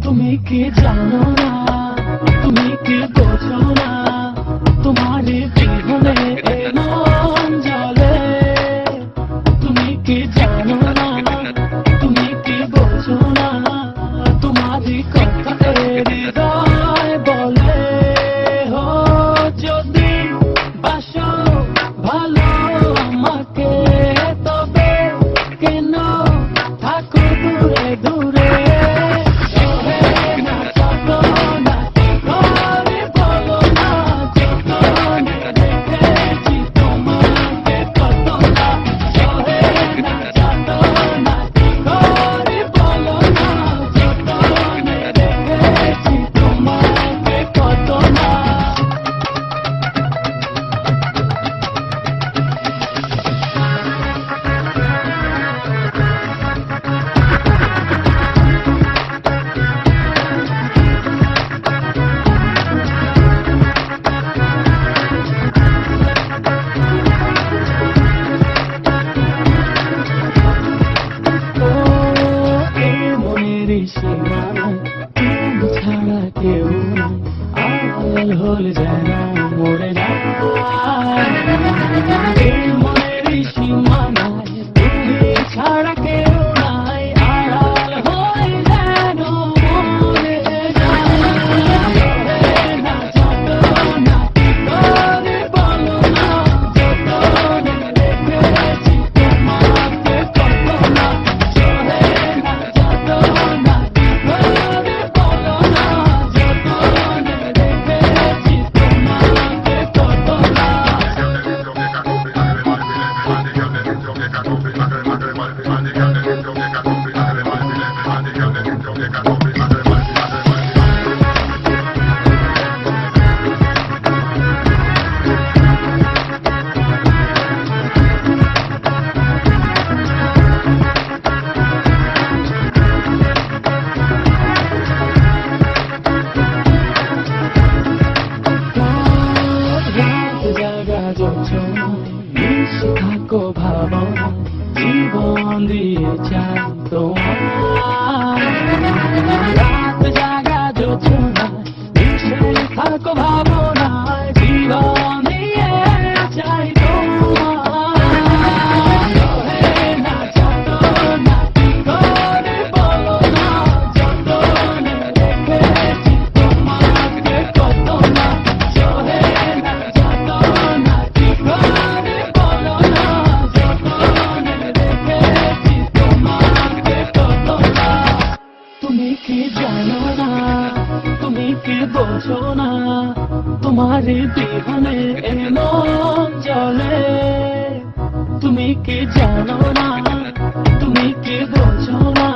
তুমি কি জানো না, তুমি কি বোঝো না, তোমার বিহনে এ মন জ্বলে। তুমি কি জানো না, তুমি কি বোঝো না, তোমার কথা হৃদয় বলে। হো যদি বাসো ভালো আমাকে, তবে কেন থাকো দূরে দূরে। তুমি ছাড়া কেউ আড়াল হলে যেন মরে যায়। মনের সীমানায় তুমি ছাড়া কেউ নাই, আড়াল হয়ে যেন মরে যায়। না যত না কি করে বলো না, যতনে রেখেছি তোমাকে কত না। না যত না থাকো ভাবনা, জীবন দিয়ে চাই তোমার। রাত জাগা যোজনা, নিশ্চয় থাকো ভাবনা, জীবন দিয়ে চাই তোমার। না যত না কি করে বলো না, যতনে রেখেছি তোমাকে কত না। না যত না কি করে বলো না, যতনে রেখেছি তোমাকে কত না। তুমি কি জানো না, তুমি কি বোঝো না, তোমার বিহনে এ মন জ্বলে। তুমি কি জানো না, তুমি কি বোঝো না।